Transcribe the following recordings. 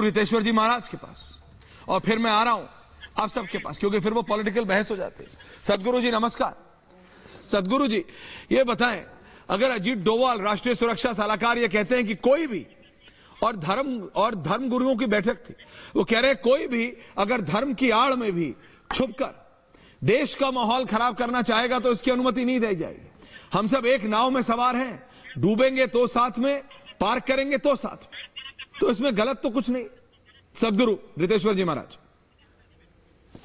रितेश्वर जी महाराज के पास और फिर मैं आ रहा हूं आप सबके पास, क्योंकि फिर वो पॉलिटिकल बहस हो जाती है। सदगुरु जी नमस्कार। सदगुरु जी ये बताएं, अगर अजीत डोभाल राष्ट्रीय सुरक्षा सलाहकार ये कहते हैं कि कोई भी, और धर्म गुरुओं की बैठक थी, वो कह रहे हैं कोई भी अगर धर्म की आड़ में भी छुपकर देश का माहौल खराब करना चाहेगा तो इसकी अनुमति नहीं दी जाएगी। हम सब एक नाव में सवार हैं, डूबेंगे तो साथ में, पार करेंगे तो साथ में, तो इसमें गलत तो कुछ नहीं। सदगुरु रितेश्वर जी महाराज।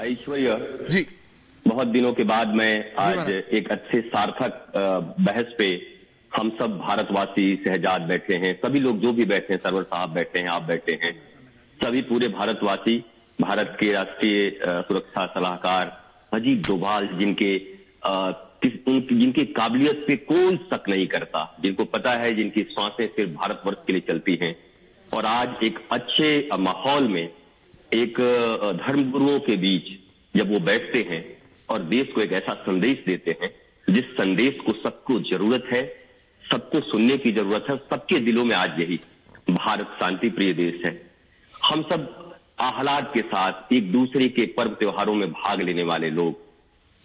ऐश्वर्य जी, बहुत दिनों के बाद मैं आज एक अच्छे सार्थक बहस पे हम सब भारतवासी शहजाद बैठे हैं, सभी लोग जो भी बैठे हैं, सरवर साहब बैठे हैं, आप बैठे हैं, सभी पूरे भारतवासी, भारत के राष्ट्रीय सुरक्षा सलाहकार अजीत डोभाल जिनकी काबिलियत पे कोई शक नहीं करता, जिनको पता है जिनकी सांसें सिर्फ भारतवर्ष के लिए चलती हैं, और आज एक अच्छे माहौल में एक धर्मगुरुओं के बीच जब वो बैठते हैं और देश को एक ऐसा संदेश देते हैं जिस संदेश को सबको जरूरत है, सबको सुनने की जरूरत है, सबके दिलों में आज यही भारत शांति प्रिय देश है। हम सब आह्लाद के साथ एक दूसरे के पर्व त्योहारों में भाग लेने वाले लोग,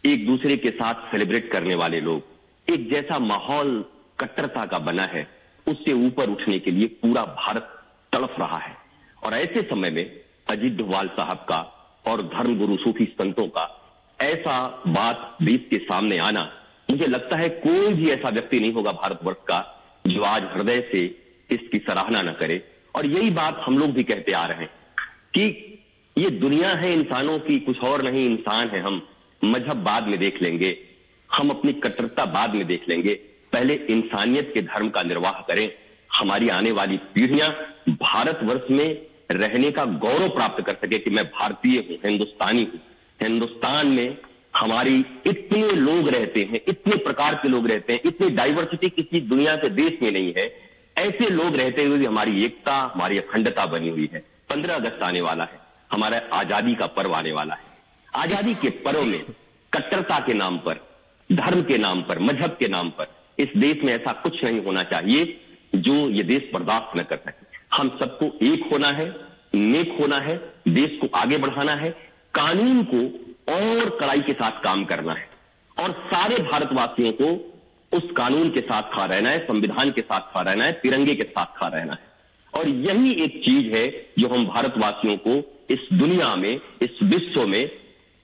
एक दूसरे के साथ सेलिब्रेट करने वाले लोग, एक जैसा माहौल कट्टरता का बना है, उससे ऊपर उठने के लिए पूरा भारत तड़प रहा है। और ऐसे समय में अजीत डोभाल साहब का और धर्मगुरु सूफी संतों का ऐसा बात देश के सामने आना, मुझे लगता है कोई भी ऐसा व्यक्ति नहीं होगा भारतवर्ष का जो आज हृदय से इसकी सराहना न करे। और यही बात हम लोग भी कहते आ रहे हैं कि ये दुनिया है इंसानों की, कुछ और नहीं, इंसान है हम। मजहब बाद में देख लेंगे, हम अपनी कट्टरता बाद में देख लेंगे, पहले इंसानियत के धर्म का निर्वाह करें। हमारी आने वाली पीढ़ियां भारतवर्ष में रहने का गौरव प्राप्त कर सके कि मैं भारतीय हूं, हिंदुस्तानी हूं। हिंदुस्तान में हमारी इतने लोग रहते हैं, इतने प्रकार के लोग रहते हैं, इतनी डाइवर्सिटी किसी दुनिया के देश में नहीं है। ऐसे लोग रहते हुए भी हमारी एकता, हमारी अखंडता बनी हुई है। 15 अगस्त आने वाला है, हमारा आजादी का पर्व आने वाला है। आजादी के पर्व में कट्टरता के नाम पर, धर्म के नाम पर, मजहब के नाम पर इस देश में ऐसा कुछ नहीं होना चाहिए जो ये देश बर्दाश्त न कर सके। हम सबको एक होना है, नेक होना है, देश को आगे बढ़ाना है, कानून को और कड़ाई के साथ काम करना है, और सारे भारतवासियों को उस कानून के साथ खड़ा रहना है, संविधान के साथ खड़ा रहना है, तिरंगे के साथ खड़ा रहना है। और यही एक चीज है जो हम भारतवासियों को इस दुनिया में, इस विश्व में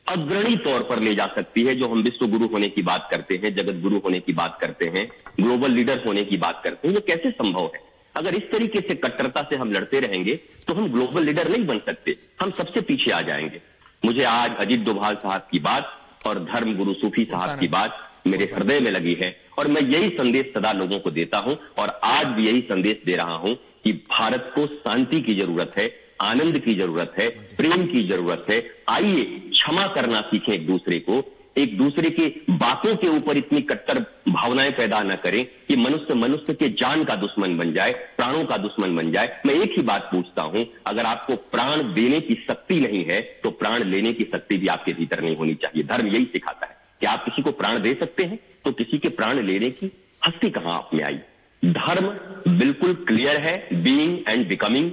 अग्रणी तौर पर ले जा सकती है। जो हम विश्व गुरु होने की बात करते हैं, जगत गुरु होने की बात करते हैं, ग्लोबल लीडर होने की बात करते हैं, ये कैसे संभव है? अगर इस तरीके से कट्टरता से हम लड़ते रहेंगे तो हम ग्लोबल लीडर नहीं बन सकते, हम सबसे पीछे आ जाएंगे। मुझे आज अजीत डोभाल साहब की बात और धर्म गुरु सूफी साहब की बात मेरे हृदय में लगी है, और मैं यही संदेश सदा लोगों को देता हूं, और आज भी यही संदेश दे रहा हूं कि भारत को शांति की जरूरत है, आनंद की जरूरत है, प्रेम की जरूरत है। आइए क्षमा करना सीखें एक दूसरे को, एक दूसरे के बातों के ऊपर इतनी कट्टर भावनाएं पैदा न करें कि मनुष्य के जान का दुश्मन बन जाए, प्राणों का दुश्मन बन जाए। मैं एक ही बात पूछता हूं, अगर आपको प्राण देने की शक्ति नहीं है तो प्राण लेने की शक्ति भी आपके भीतर नहीं होनी चाहिए। धर्म यही सिखाता है कि आप किसी को प्राण दे सकते हैं तो किसी के प्राण लेने की हस्ती कहां आप में आई। धर्म बिल्कुल क्लियर है, बीइंग एंड बिकमिंग।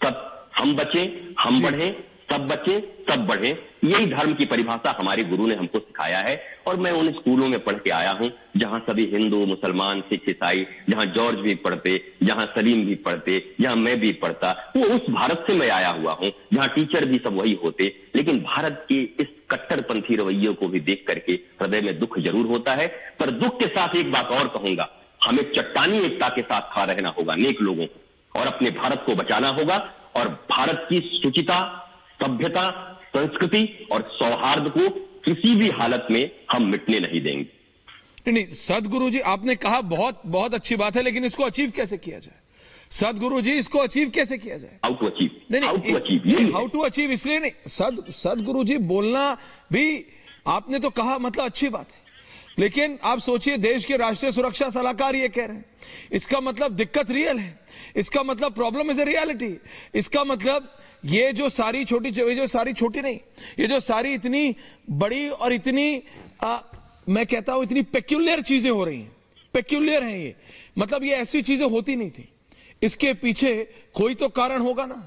सब हम बचें, हम बढ़ें, सब बच्चे सब बढ़े, यही धर्म की परिभाषा हमारे गुरु ने हमको सिखाया है। और मैं उन स्कूलों में पढ़ के आया हूं जहां सभी हिंदू, मुसलमान, सिख, ईसाई, जहां जॉर्ज भी पढ़ते, जहां सलीम भी पढ़ते, जहां मैं भी पढ़ता, वो उस भारत से मैं आया हुआ हूं जहां टीचर भी सब वही होते। लेकिन भारत के इस कट्टरपंथी रवैये को भी देख करके हृदय में दुख जरूर होता है। पर दुख के साथ एक बात और कहूंगा, हमें चट्टानी एकता के साथ खड़ा रहना होगा नेक लोगों को, और अपने भारत को बचाना होगा, और भारत की शुचिता, सभ्यता, संस्कृति और सौहार्द को किसी भी हालत में हम मिटने नहीं देंगे। नहीं, सदगुरु जी आपने कहा बहुत बहुत अच्छी बात है, लेकिन इसको अचीव कैसे किया जाए? सदगुरु जी इसको अचीव कैसे किया जाए? How to achieve, how to achieve इसलिए नहीं, सदगुरु जी बोलना भी आपने तो कहा, मतलब अच्छी बात है, लेकिन आप सोचिए देश के राष्ट्रीय सुरक्षा सलाहकार ये कह रहे हैं, इसका मतलब दिक्कत रियल है, इसका मतलब प्रॉब्लम इज ए रियलिटी, इसका मतलब ये जो सारी छोटी नहीं, ये जो सारी इतनी बड़ी और इतनी मैं कहता हूं इतनी पेक्यूलियर चीजें हो रही हैं, पेक्यूलियर हैं ये, मतलब ये ऐसी चीजें होती नहीं थी, इसके पीछे कोई तो कारण होगा ना,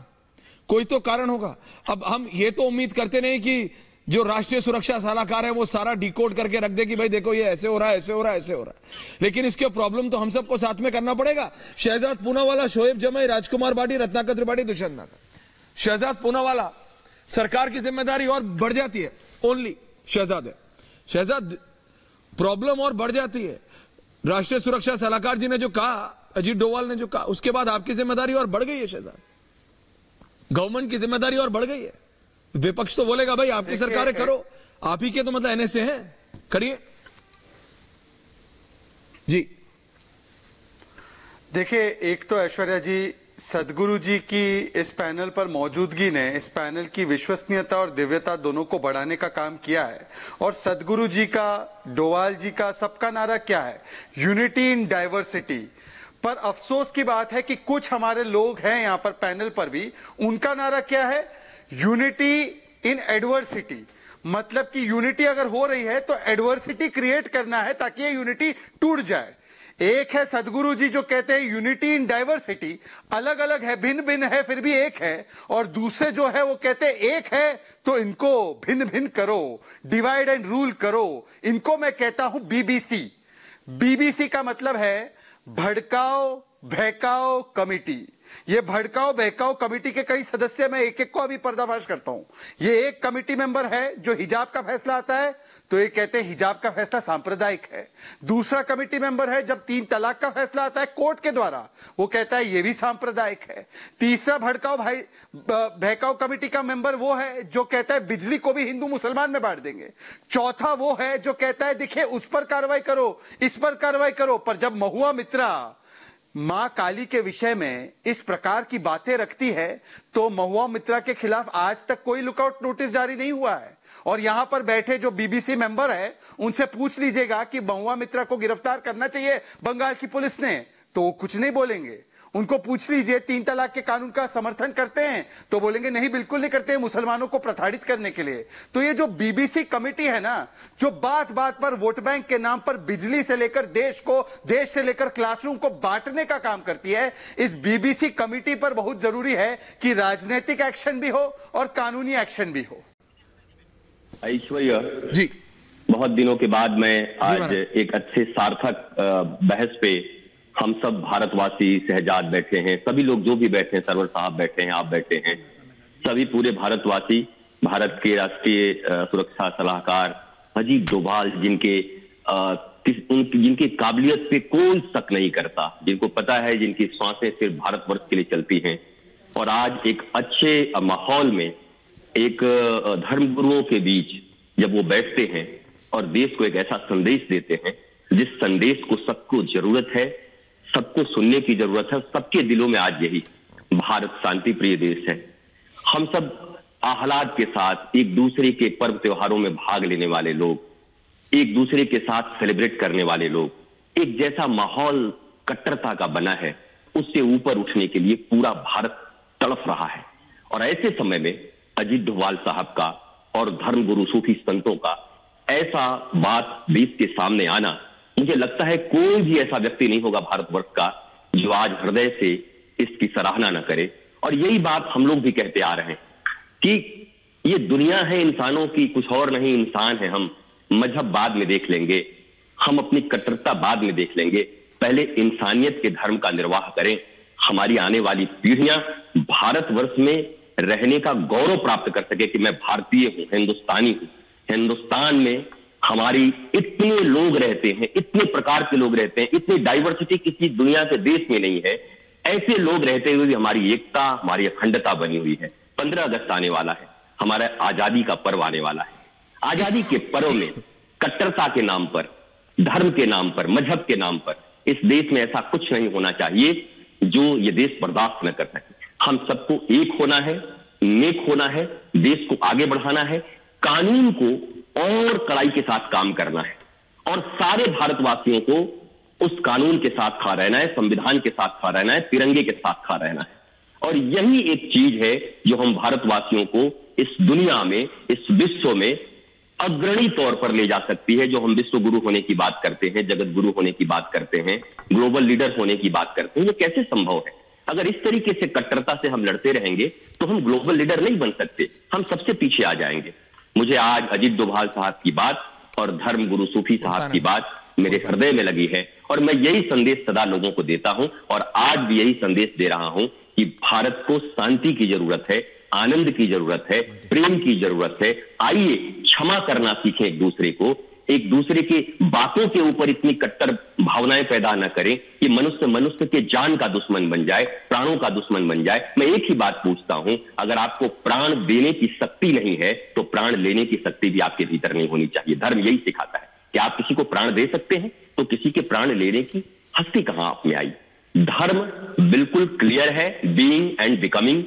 कोई तो कारण होगा। अब हम ये तो उम्मीद करते नहीं कि जो राष्ट्रीय सुरक्षा सलाहकार है वो सारा डिकोड करके रख दे कि भाई देखो ये ऐसे हो रहा है, ऐसे हो रहा है, ऐसे हो रहा है। लेकिन इसके प्रॉब्लम तो हम सबको साथ में करना पड़ेगा। शहजाद पूनावाला, शोएब जमाई, राजकुमार बाटी, रत्नाकर त्रिपाठी, दुष्यंत नागर। शहजाद पूनावाला, सरकार की जिम्मेदारी और बढ़ जाती है। ओनली शहजाद है, शहजाद प्रॉब्लम और बढ़ जाती है। राष्ट्रीय सुरक्षा सलाहकार जी ने जो कहा, अजीत डोवाल ने जो कहा, उसके बाद आपकी जिम्मेदारी और बढ़ गई है शहजाद। गवर्नमेंट की जिम्मेदारी और बढ़ गई है। विपक्ष तो बोलेगा भाई आपकी सरकार है, करो, आप ही के तो मतलब एनएसए हैं, करिए जी। देखिए, एक तो ऐश्वर्या जी, सदगुरु जी की इस पैनल पर मौजूदगी ने इस पैनल की विश्वसनीयता और दिव्यता दोनों को बढ़ाने का काम किया है। और सदगुरु जी का, डोवाल जी का, सबका नारा क्या है? Unity in diversity. पर अफसोस की बात है कि कुछ हमारे लोग हैं यहां पर पैनल पर भी, उनका नारा क्या है? Unity in adversity. मतलब कि यूनिटी अगर हो रही है तो एडवर्सिटी क्रिएट करना है ताकि ये यूनिटी टूट जाए। एक है सदगुरु जी जो कहते हैं यूनिटी इन डाइवर्सिटी, अलग अलग है, भिन्न भिन्न है फिर भी एक है। और दूसरे जो है वो कहते हैं एक है तो इनको भिन्न भिन्न करो, डिवाइड एंड रूल करो। इनको मैं कहता हूं बीबीसी। बीबीसी का मतलब है भड़काओ बहकाओ कमिटी। ये भड़काओ बहकाओ कमिटी के कई सदस्य, मैं एक एक को अभी पर्दाफाश करता हूं। ये एक कमिटी मेंबर है जो हिजाब का फैसला आता है तो ये कहते हैं हिजाब का फैसला सांप्रदायिक है। दूसरा कमिटी मेंबर है जब 3 तलाक का फैसला आता है कोर्ट के द्वारा, वो कहता है ये भी सांप्रदायिक है। तीसरा भड़काओ बहकाओ कमिटी का मेंबर वो है जो कहता है बिजली को भी हिंदू मुसलमान में बांट देंगे। चौथा वो है जो कहता है देखिए उस पर कार्रवाई करो, इस पर कार्रवाई करो। पर जब महुआ मित्रा मां काली के विषय में इस प्रकार की बातें रखती है तो महुआ मित्रा के खिलाफ आज तक कोई लुकआउट नोटिस जारी नहीं हुआ है। और यहां पर बैठे जो बीबीसी मेंबर है उनसे पूछ लीजिएगा कि महुआ मित्रा को गिरफ्तार करना चाहिए बंगाल की पुलिस ने, तो वो कुछ नहीं बोलेंगे। उनको पूछ लीजिए 3 तलाक के कानून का समर्थन करते हैं तो बोलेंगे नहीं, बिल्कुल नहीं करते हैं, मुसलमानों को प्रताड़ित करने के लिए। तो ये जो बीबीसी कमेटी है ना, जो बात बात पर वोट बैंक के नाम पर बिजली से लेकर देश को, देश से लेकर क्लासरूम को बांटने का काम करती है, इस बीबीसी कमेटी पर बहुत जरूरी है कि राजनीतिक एक्शन भी हो और कानूनी एक्शन भी हो। ऐश्वर्या जी, बहुत दिनों के बाद मैं आज एक अच्छे सार्थक बहस पे हम सब भारतवासी, शहजाद बैठे हैं, सभी लोग जो भी बैठे हैं, सरवर साहब बैठे हैं, आप बैठे हैं, सभी पूरे भारतवासी, भारत के राष्ट्रीय सुरक्षा सलाहकार अजीत डोभाल जिनके काबिलियत पे कोई शक नहीं करता, जिनको पता है जिनकी सांसें सिर्फ भारतवर्ष के लिए चलती हैं। और आज एक अच्छे माहौल में एक धर्मगुरुओं के बीच जब वो बैठते हैं और देश को एक ऐसा संदेश देते हैं जिस संदेश को सबको जरूरत है, सबको सुनने की जरूरत है। सबके दिलों में आज यही भारत शांति प्रिय देश है। हम सब आह्लाद के साथ एक दूसरे के पर्व त्योहारों में भाग लेने वाले लोग, एक दूसरे के साथ सेलिब्रेट करने वाले लोग, एक जैसा माहौल कट्टरता का बना है उससे ऊपर उठने के लिए पूरा भारत तड़फ रहा है। और ऐसे समय में अजीत डोभाल साहब का और धर्मगुरु सूफी संतों का ऐसा बात देश के सामने आना, मुझे लगता है कोई भी ऐसा व्यक्ति नहीं होगा भारतवर्ष का जो आज हृदय से इसकी सराहना न करे। और यही बात हम लोग भी कहते आ रहे हैं कि ये दुनिया है इंसानों की, कुछ और नहीं, इंसान है हम। मजहब बाद में देख लेंगे, हम अपनी कट्टरता बाद में देख लेंगे, पहले इंसानियत के धर्म का निर्वाह करें। हमारी आने वाली पीढ़ियां भारतवर्ष में रहने का गौरव प्राप्त कर सके कि मैं भारतीय हूं, हिंदुस्तानी हूं। हिंदुस्तान में हमारी इतने लोग रहते हैं, इतने प्रकार के लोग रहते हैं, इतनी डाइवर्सिटी किसी दुनिया के देश में नहीं है। ऐसे लोग रहते हुए भी हमारी एकता, हमारी अखंडता बनी हुई है। 15 अगस्त आने वाला है, हमारा आजादी का पर्व आने वाला है। आजादी के पर्व में कट्टरता के नाम पर, धर्म के नाम पर, मजहब के नाम पर इस देश में ऐसा कुछ नहीं होना चाहिए जो ये देश बर्दाश्त न कर सके। हम सबको एक होना है, नेक होना है, देश को आगे बढ़ाना है, कानून को और कड़ाई के साथ काम करना है और सारे भारतवासियों को उस कानून के साथ खड़ा रहना है, संविधान के साथ खड़ा रहना है, तिरंगे के साथ खड़ा रहना है। और यही एक चीज है जो हम भारतवासियों को इस दुनिया में, इस विश्व में अग्रणी तौर पर ले जा सकती है। जो हम विश्व गुरु होने की बात करते हैं, जगत गुरु होने की बात करते हैं, ग्लोबल लीडर होने की बात करते हैं, ये कैसे संभव है? अगर इस तरीके से कट्टरता से हम लड़ते रहेंगे तो हम ग्लोबल लीडर नहीं बन सकते, हम सबसे पीछे आ जाएंगे। मुझे आज अजीत डोभाल साहब की बात और धर्म गुरु सूफी साहब की बात मेरे हृदय में लगी है और मैं यही संदेश सदा लोगों को देता हूं और आज भी यही संदेश दे रहा हूं कि भारत को शांति की जरूरत है, आनंद की जरूरत है, प्रेम की जरूरत है। आइए क्षमा करना सीखें एक दूसरे को, एक दूसरे की बातों के ऊपर इतनी कट्टर भावनाएं पैदा न करें कि मनुष्य मनुष्य के जान का दुश्मन बन जाए, प्राणों का दुश्मन बन जाए। मैं एक ही बात पूछता हूं, अगर आपको प्राण देने की शक्ति नहीं है तो प्राण लेने की शक्ति भी आपके भीतर नहीं होनी चाहिए। धर्म यही सिखाता है कि आप किसी को प्राण दे सकते हैं तो किसी के प्राण लेने की हस्ती कहां आप में आई। धर्म बिल्कुल क्लियर है, बीइंग एंड बिकमिंग।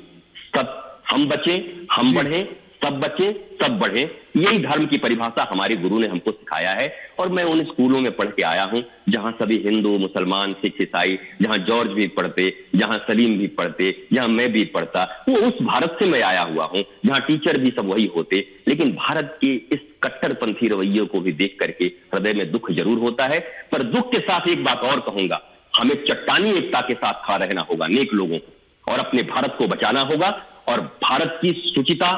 सब हम बचें, हम बढ़ें, सब बचें, सब बढ़ें, यही धर्म की परिभाषा हमारे गुरु ने हमको सिखाया है। और मैं उन स्कूलों में पढ़ के आया हूं जहां सभी हिंदू, मुसलमान, सिख, ईसाई, जहां जॉर्ज भी पढ़ते, जहां सलीम भी पढ़ते, जहां मैं भी पढ़ता, वो उस भारत से मैं आया हुआ हूं जहां टीचर भी सब वही होते। लेकिन भारत के इस कट्टरपंथी रवैये को भी देख करके हृदय में दुख जरूर होता है। पर दुख के साथ एक बात और कहूंगा, हमें चट्टानी एकता के साथ खड़ा रहना होगा नेक लोगों को और अपने भारत को बचाना होगा और भारत की शुचिता,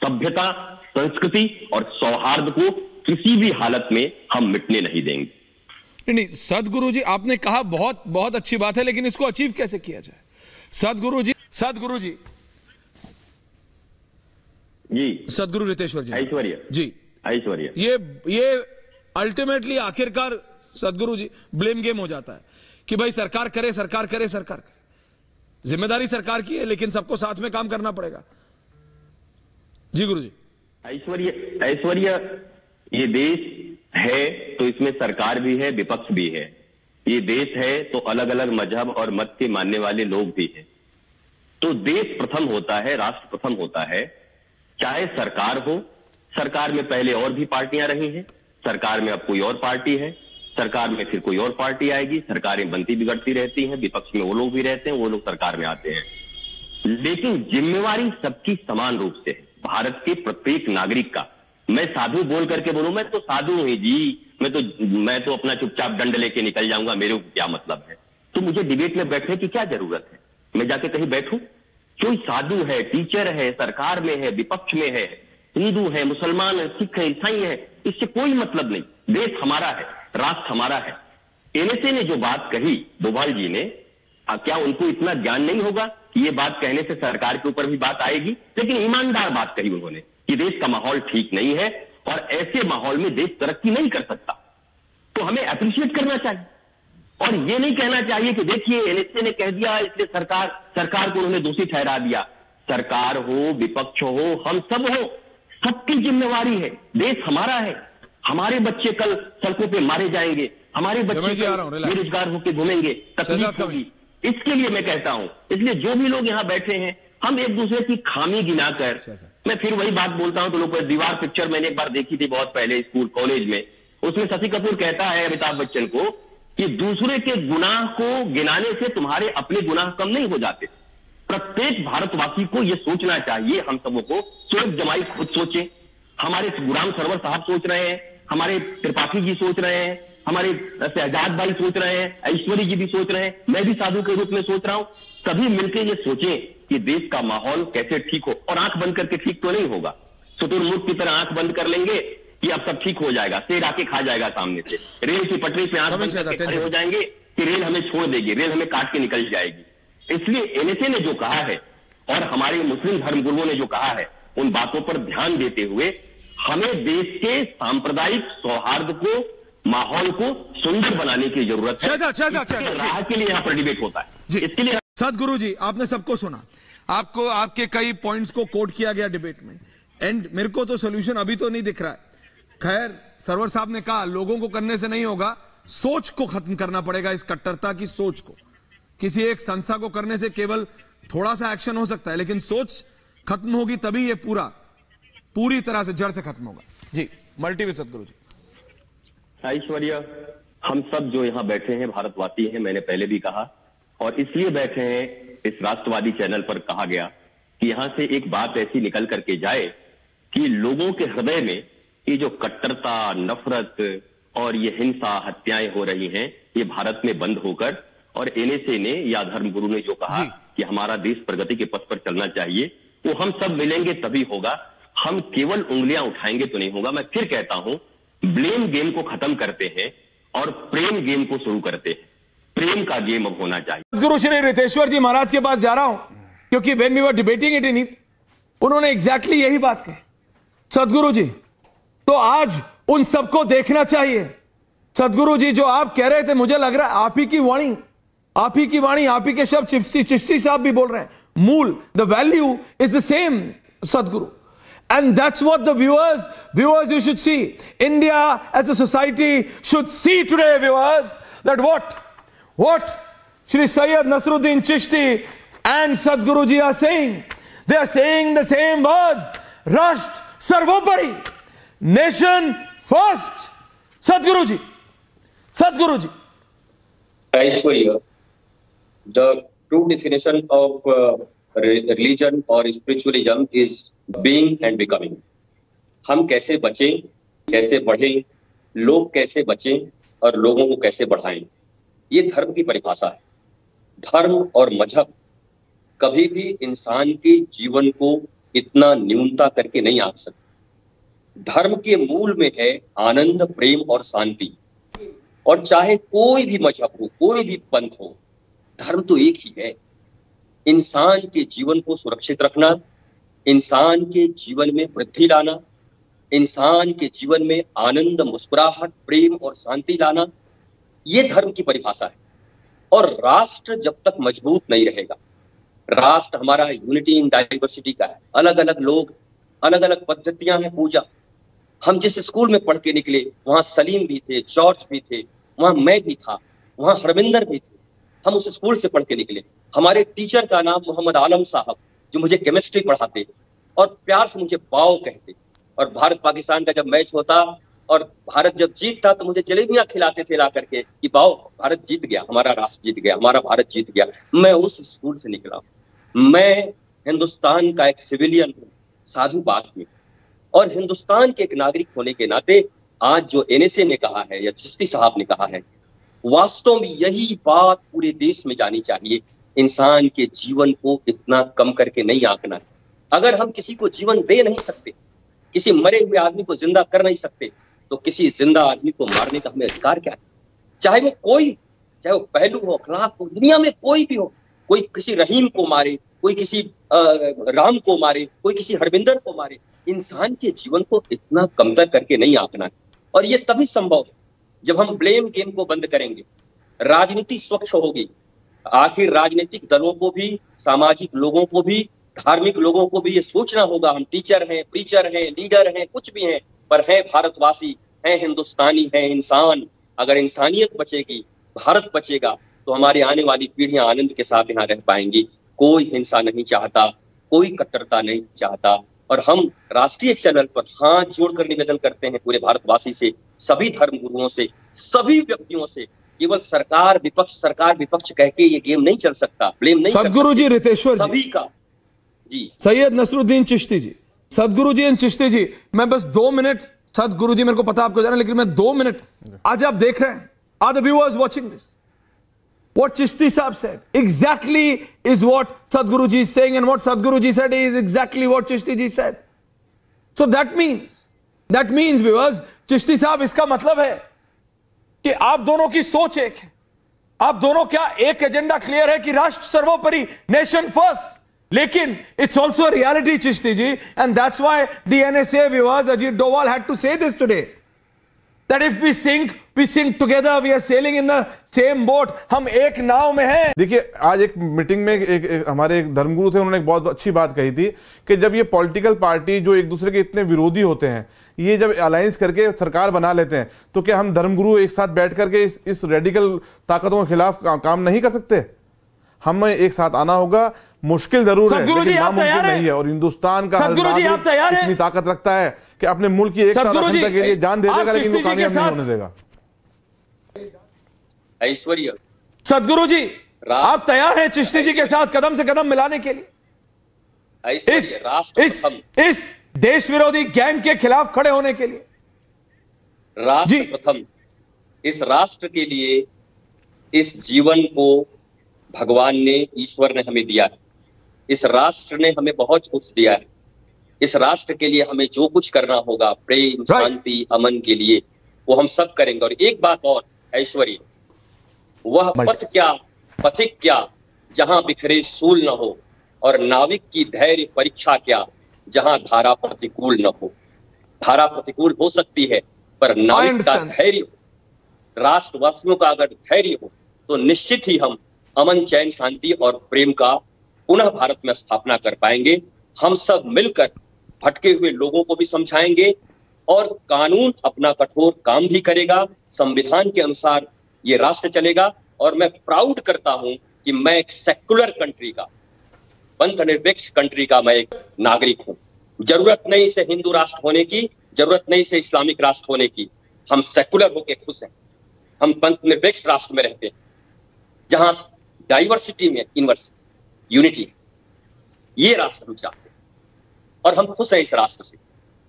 सभ्यता, संस्कृति और सौहार्द को किसी भी हालत में हम मिटने नहीं देंगे। नहीं, सदगुरु जी आपने कहा बहुत बहुत अच्छी बात है, लेकिन इसको अचीव कैसे किया जाए? सदगुरु जी जी, सदगुरु रितेश्वर जी, ऐश्वर्य जी, ऐश्वर्य, ये अल्टीमेटली आखिरकार सदगुरु जी ब्लेम गेम हो जाता है कि भाई सरकार करे, सरकार करे, सरकार करे। जिम्मेदारी सरकार की है लेकिन सबको साथ में काम करना पड़ेगा। जी गुरु जी। ऐश्वर्य, ये देश है तो इसमें सरकार भी है, विपक्ष भी है। ये देश है तो अलग अलग मजहब और मत के मानने वाले लोग भी हैं। तो देश प्रथम होता है, राष्ट्र प्रथम होता है। चाहे सरकार हो, सरकार में पहले और भी पार्टियां रही हैं, सरकार में अब कोई और पार्टी है, सरकार में फिर कोई और पार्टी आएगी, सरकारें बनती बिगड़ती रहती हैं, विपक्ष में वो लोग भी रहते हैं, वो लोग सरकार में आते हैं। लेकिन जिम्मेवारी सबकी समान रूप से है, भारत के प्रत्येक नागरिक का। मैं साधु बोल करके बोलूं, मैं तो साधु हूं जी, मैं तो अपना चुपचाप दंड लेके निकल जाऊंगा, मेरे को क्या मतलब है। तो मुझे डिबेट में बैठने की क्या जरूरत है? मैं जाके कहीं बैठूं? कोई साधु है, टीचर है, सरकार में है, विपक्ष में है, हिंदू है, मुसलमान है, सिख है, ईसाई है, इससे कोई मतलब नहीं। देश हमारा है, राष्ट्र हमारा है। एनएसए ने जो बात कही डोभाल जी ने, क्या उनको इतना ज्ञान नहीं होगा कि ये बात कहने से सरकार के ऊपर भी बात आएगी? लेकिन ईमानदार बात कही उन्होंने कि देश का माहौल ठीक नहीं है और ऐसे माहौल में देश तरक्की नहीं कर सकता। तो हमें अप्रिशिएट करना चाहिए और ये नहीं कहना चाहिए कि देखिए एनएसए ने कह दिया इसलिए सरकार को उन्होंने दोषी ठहरा दिया। सरकार हो, विपक्ष हो, हम सब हो, सबकी जिम्मेवारी है। देश हमारा है, हमारे बच्चे कल सड़कों पे मारे जाएंगे, हमारे बच्चे बेरोजगार होकर घूमेंगे, तकलीफ होगी। इसके लिए मैं कहता हूं, इसलिए जो भी लोग यहां बैठे हैं, हम एक दूसरे की खामी गिनाकर, मैं फिर वही बात बोलता हूं तो लोग, दीवार पिक्चर मैंने एक बार देखी थी बहुत पहले स्कूल कॉलेज में, उसमें शशि कपूर कहता है अमिताभ बच्चन को कि दूसरे के गुनाह को गिनाने से तुम्हारे अपने गुनाह कम नहीं हो जाते। प्रत्येक भारतवासी को यह सोचना चाहिए, हम सबों को सोच जमाई खुद सोचे। हमारे गुलाम सरवर साहब सोच रहे हैं, हमारे त्रिपाठी जी सोच रहे हैं, हमारे शहजाद भाई सोच रहे हैं, ऐश्वर्य जी भी सोच रहे हैं, मैं भी साधु के रूप में सोच रहा हूं। सभी मिलकर ये सोचें कि देश का माहौल कैसे ठीक हो। और आंख बंद करके ठीक तो नहीं होगा, शुतुरमुर्ग की तरह आंख बंद कर लेंगे कि अब सब ठीक हो जाएगा, शेर आके खा जाएगा सामने से। रेल की पटरी पे आंख बंद करके खड़े हो जाएंगे कि रेल हमें छोड़ देगी, रेल हमें काट के निकल जाएगी। इसलिए एनएसए ने जो कहा है और हमारे मुस्लिम धर्मगुरुओं ने जो कहा है, उन बातों पर ध्यान देते हुए हमें देश के सांप्रदायिक सौहार्द को, माहौल को सुंदर बनाने की जरूरत है। राह के लिए यहाँ पर डिबेट होता है। इसके लिए सदगुरु जी, आपने सबको सुना, आपको आपके कई पॉइंट्स को कोट किया गया डिबेट में, एंड मेरे को तो सोल्यूशन अभी तो नहीं दिख रहा है। खैर, सरवर साहब ने कहा लोगों को करने से नहीं होगा, सोच को खत्म करना पड़ेगा, इस कट्टरता की सोच को। किसी एक संस्था को करने से केवल थोड़ा सा एक्शन हो सकता है, लेकिन सोच खत्म होगी तभी ये पूरी तरह से जड़ से खत्म होगा। जी, मल्टीवी सदगुरु जी। ऐश्वर्य, हम सब जो यहां बैठे हैं भारतवासी हैं, मैंने पहले भी कहा, और इसलिए बैठे हैं, इस राष्ट्रवादी चैनल पर कहा गया कि यहां से एक बात ऐसी निकल करके जाए कि लोगों के हृदय में ये जो कट्टरता, नफरत और ये हिंसा, हत्याएं हो रही हैं, ये भारत में बंद होकर और एनएसए ने या धर्मगुरु ने जो कहा कि हमारा देश प्रगति के पथ पर चलना चाहिए, वो हम सब मिलेंगे तभी होगा। हम केवल उंगलियां उठाएंगे तो नहीं होगा। मैं फिर कहता हूं, ब्लेम गेम को खत्म करते हैं और प्रेम गेम को शुरू करते हैं। प्रेम का गेम अब होना चाहिए। सदगुरु श्री रितेश्वर जी महाराज के पास जा रहा हूं, क्योंकि when we were debating it in, उन्होंने एग्जैक्टली यही बात कही। सदगुरु जी, तो आज उन सबको देखना चाहिए। सदगुरु जी, जो आप कह रहे थे, मुझे लग रहा है आप ही की वाणी, आप ही की वाणी, आप ही के शब्द चिश्ती साहब भी बोल रहे हैं। मूल, the value is the same, Sadguru. And that's what the viewers you should see. India as a society should see today, viewers, that what Shri Sayyid Nasruddin Chishti and Sadguru ji are saying. They are saying the same words. Rashtra Sarvopari. Nation first. Sadguru ji. Sadguru ji. Aishwarya, the true definition of religion or spiritualism is being and becoming. हम कैसे बचें, कैसे बढ़ें, लोग कैसे बचें और लोगों को कैसे बढ़ाएं, ये धर्म की परिभाषा है। धर्म और मजहब कभी भी इंसान के जीवन को इतना न्यूनता करके नहीं आंक सकते। धर्म के मूल में है आनंद, प्रेम और शांति। और चाहे कोई भी मजहब हो, कोई भी पंथ हो, धर्म तो एक ही है। इंसान के जीवन को सुरक्षित रखना, इंसान के जीवन में वृद्धि लाना, इंसान के जीवन में आनंद, मुस्कुराहट, प्रेम और शांति लाना, ये धर्म की परिभाषा है। और राष्ट्र जब तक मजबूत नहीं रहेगा, राष्ट्र हमारा यूनिटी इन डाइवर्सिटी का है। अलग अलग लोग, अलग अलग पद्धतियां हैं पूजा। हम जिस स्कूल में पढ़ के निकले, वहां सलीम भी थे, जॉर्ज भी थे, वहां मैं भी था, वहां हरविंदर भी थे। हम उस स्कूल से पढ़ के निकले। हमारे टीचर का नाम मोहम्मद आलम साहब, जो मुझे केमिस्ट्री पढ़ाते और प्यार से मुझे बाव कहते। और भारत पाकिस्तान का जब मैच होता और भारत जब जीतता तो मुझे जलेबियां खिलाते थे ला करके कि बाव, भारत जीत गया, हमारा राष्ट्र जीत गया, हमारा भारत जीत गया। मैं उस स्कूल से निकला। मैं हिंदुस्तान का एक सिविलियन हूँ, साधु बात में, और हिंदुस्तान के एक नागरिक होने के नाते आज जो एनएसए ने कहा है या चिश्ती साहब ने कहा है, वास्तव में यही बात पूरे देश में जानी चाहिए। इंसान के जीवन को इतना कम करके नहीं आंकना है। अगर हम किसी को जीवन दे नहीं सकते, किसी मरे हुए आदमी को जिंदा कर नहीं सकते, तो किसी जिंदा आदमी को मारने का हमें अधिकार क्या है? चाहे वो पहलू हो, अखलाक हो, दुनिया में कोई भी हो। कोई किसी रहीम को मारे, कोई किसी राम को मारे, कोई किसी हरविंदर को मारे। इंसान के जीवन को इतना कमतर करके नहीं आंकना है। और ये तभी संभव है जब हम ब्लेम गेम को बंद करेंगे, राजनीति स्वच्छ होगी। आखिर राजनीतिक दलों को भी, सामाजिक लोगों को भी, धार्मिक लोगों को भी ये सोचना होगा, हम टीचर हैं, प्रीचर हैं, लीडर हैं, कुछ भी हैं, पर हैं भारतवासी, हैं हिंदुस्तानी, हैं इंसान। अगर इंसानियत बचेगी, भारत बचेगा, तो हमारी आने वाली पीढ़ियां आनंद के साथ यहाँ रह पाएंगी। कोई हिंसा नहीं चाहता, कोई कट्टरता नहीं चाहता। और हम राष्ट्रीय चैनल पर हाथ जोड़कर निवेदन करते हैं पूरे भारतवासी से, सभी धर्म गुरुओं से, सभी व्यक्तियों से। केवल सरकार विपक्ष कह के ये गेम नहीं चल सकता, ब्लेम नहीं। सदगुरु जी रितेश्वर सभी का जी, सैयद नसरुद्दीन चिश्ती जी, सदगुरु जी एंड चिश्ती जी, मैं बस 2 मिनट, सदगुरु जी मेरे को पता आपको जाना, लेकिन मैं 2 मिनट, आज आप देख रहे हैं, are the viewers watching this, what Chishti Sahib said exactly is what Sadguru ji is saying, and what Sadguru ji said is exactly what Chishti ji said. So that means viewers, Chishti Sahib, इसका मतलब है कि आप दोनों की सोच एक है। आप दोनों क्या एक एजेंडा क्लियर है कि राष्ट्र सर्वोपरि, नेशन फर्स्ट। लेकिन it's also a reality, Chishti ji, and that's why the NSA viewers, Ajit Doval had to say this today, that if we sink together, we are sailing in the same boat, हम एक नाव में हैं। देखिए, आज एक meeting में हमारे एक धर्मगुरु थे, उन्होंने एक बहुत अच्छी बात कही थी कि जब ये पॉलिटिकल पार्टी जो एक दूसरे के इतने विरोधी होते हैं, ये जब अलायंस करके सरकार बना लेते हैं, तो क्या हम धर्मगुरु एक साथ बैठ करके इस रेडिकल ताकतों के खिलाफ काम नहीं कर सकते? हमें एक साथ आना होगा। मुश्किल जरूर है, लेकिन नामुमकिन नहीं है। और हिंदुस्तान का इतनी ताकत रखता है कि अपने मुल्क की एकता अखंडता के लिए जान दे देगा, लेकिन वो कामयाब नहीं होने देगा। ऐश्वर्या, सदगुरु जी, आप तैयार हैं चिश्ती जी के साथ कदम से कदम मिलाने के लिए, इस देश विरोधी गैंग के खिलाफ खड़े होने के लिए? राष्ट्र प्रथम, इस राष्ट्र के लिए इस जीवन को भगवान ने, ईश्वर ने हमें दिया है। इस राष्ट्र ने हमें बहुत कुछ दिया है। इस राष्ट्र के लिए हमें जो कुछ करना होगा, प्रेम, शांति, अमन के लिए, वो हम सब करेंगे। और एक बात और ऐश्वर्य, वह पथ क्या, पथिक क्या, जहां बिखरे सूल न हो, और नाविक की धैर्य परीक्षा क्या, जहां धारा प्रतिकूल न हो। धारा प्रतिकूल हो सकती है, पर नाविक का धैर्य हो, राष्ट्रवासियों का अगर धैर्य हो, तो निश्चित ही हम अमन, चैन, शांति और प्रेम का पुनः भारत में स्थापना कर पाएंगे। हम सब मिलकर भटके हुए लोगों को भी समझाएंगे और कानून अपना कठोर काम भी करेगा। संविधान के अनुसार ये राष्ट्र चलेगा। और मैं प्राउड करता हूं कि मैं एक सेक्युलर कंट्री का, पंथ निरपेक्ष कंट्री का मैं एक नागरिक हूं। जरूरत नहीं से हिंदू राष्ट्र होने की, जरूरत नहीं से इस्लामिक राष्ट्र होने की। हम सेक्युलर होके खुश हैं। हम पंथ निरपेक्ष राष्ट्र में रहते हैं, जहां डाइवर्सिटी में यूनिटी है। ये राष्ट्र हम चाहते हैं और हम खुश हैं इस राष्ट्र से,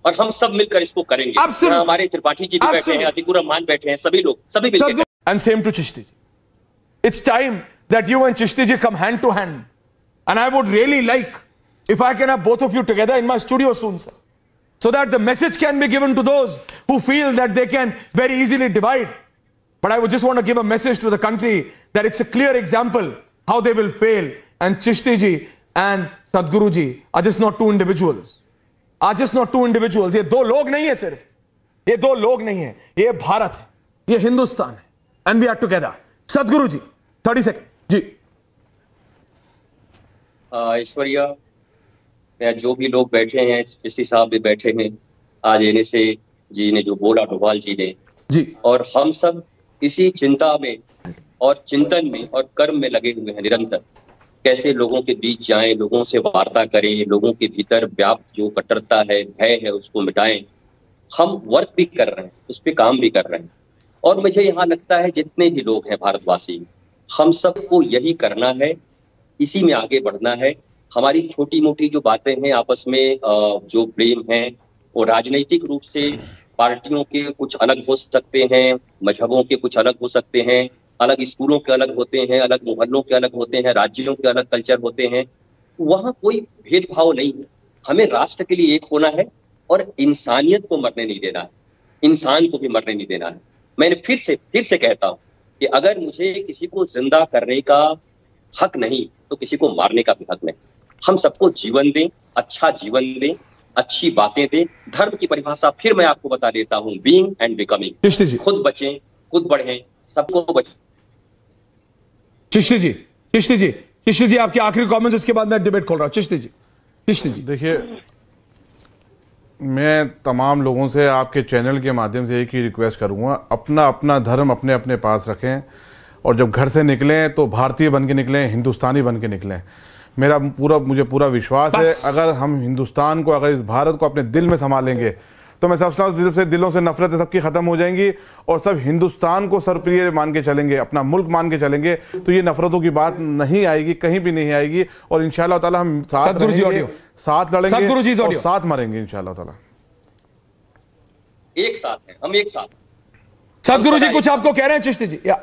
और हम सब मिलकर इसको करेंगे। हमारे त्रिपाठी जी भी बैठे हैं, अतिकुर रहमान बैठे हैं, सभी लोग, सभी मिलकर। And same to Chishti ji. It's time that you and Chishti ji come hand to hand. And I would really like if I can have both of you together in my studio soon, sir. So that the message can be given to those who feel that they can very easily divide. But I would just want to give a message to the country that it's a clear example how they will fail. And Chishti ji and Sadhguru ji are just not two individuals. Are just not two individuals. ये दो लोग नहीं है सिर्फ. ये दो लोग नहीं है. ये भारत है. ये हिंदुस्तान है. And we are together. Sadhguru ji, 30 seconds. जी. ऐश्वर्या, जो भी लोग बैठे हैं, चिश्ती साहब भी बैठे हैं, आज एनएसए जी ने जो बोला, डोभाल जी ने जी, और हम सब इसी चिंता में और चिंतन में और कर्म में लगे हुए हैं निरंतर। कैसे लोगों के बीच जाएं, लोगों से वार्ता करें, लोगों के भीतर व्याप्त जो कट्टरता है, भय है, उसको मिटाएं। हम वर्क भी कर रहे हैं, उस पर काम भी कर रहे हैं। और मुझे यहाँ लगता है जितने भी लोग हैं भारतवासी, हम सबको यही करना है, इसी में आगे बढ़ना है। हमारी छोटी मोटी जो बातें हैं आपस में, जो प्रेम है, वो राजनीतिक रूप से पार्टियों के कुछ अलग हो सकते हैं, मजहबों के कुछ अलग हो सकते हैं, अलग स्कूलों के अलग होते हैं, अलग मोहल्लों के अलग होते हैं, राज्यों के अलग कल्चर होते हैं। वहाँ कोई भेदभाव नहीं है। हमें राष्ट्र के लिए एक होना है और इंसानियत को मरने नहीं देना है, इंसान को भी मरने नहीं देना है। मैंने फिर से कहता हूँ कि अगर मुझे किसी को जिंदा करने का हक नहीं, तो किसी को मारने का भी हक नहीं। हम सबको जीवन दें, अच्छा जीवन दें, अच्छी बातें दें। धर्म की परिभाषा फिर मैं आपको बता देता हूँ, बीइंग एंड बिकमिंग। खुद बचें, खुद बढ़ें, सबको बचें। चिश्ती जी आपके आखिरी कमेंट्स, उसके बाद मैं डिबेट खोल रहा हूँ। चिश्ती जी देखिए, मैं तमाम लोगों से आपके चैनल के माध्यम से एक ही रिक्वेस्ट करूंगा, अपना अपना धर्म अपने अपने पास रखें, और जब घर से निकलें तो भारतीय बन के निकलें, हिंदुस्तानी बन के निकलें। मुझे पूरा विश्वास है, अगर हम हिंदुस्तान को, अगर इस भारत को अपने दिल में संभालेंगे, तो मैं समझता हूँ दिलों से नफरतें सबकी खत्म हो जाएंगी और सब हिंदुस्तान को सर्वप्रिय मान के चलेंगे, अपना मुल्क मान के चलेंगे, तो ये नफरतों की बात नहीं आएगी, कहीं भी नहीं आएगी। और इंशाअल्लाह ताला हम साथ रहेंगे, साथ लड़ेंगे और साथ मरेंगे इंशाअल्लाह ताला। एक साथ हैं, हम एक साथ। सदगुरु जी कुछ आपको कह रहे हैं चिश्ती जी? या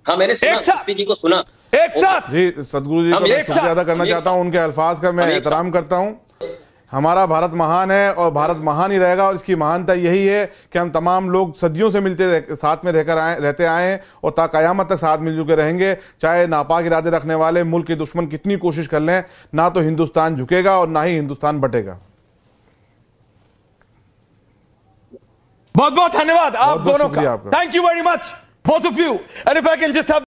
हाँ, मैंने सुना, चिश्ती जी को सुना। एक साथ जी, सदगुरु जी का मैं शुक्रिया अदा करना चाहता हूँ, उनके अल्फाज का मैं एहतराम करता हूँ। हमारा भारत महान है और भारत महान ही रहेगा, और इसकी महानता यही है कि हम तमाम लोग सदियों से साथ में रहते आए हैं और ता क़यामत तक साथ मिलजुल के रहेंगे। चाहे नापाक इरादे रखने वाले मुल्क के दुश्मन कितनी कोशिश कर लें, ना तो हिंदुस्तान झुकेगा और ना ही हिंदुस्तान बटेगा। बहुत बहुत धन्यवाद आप दोनों का। Thank you very much both of you. And if I can just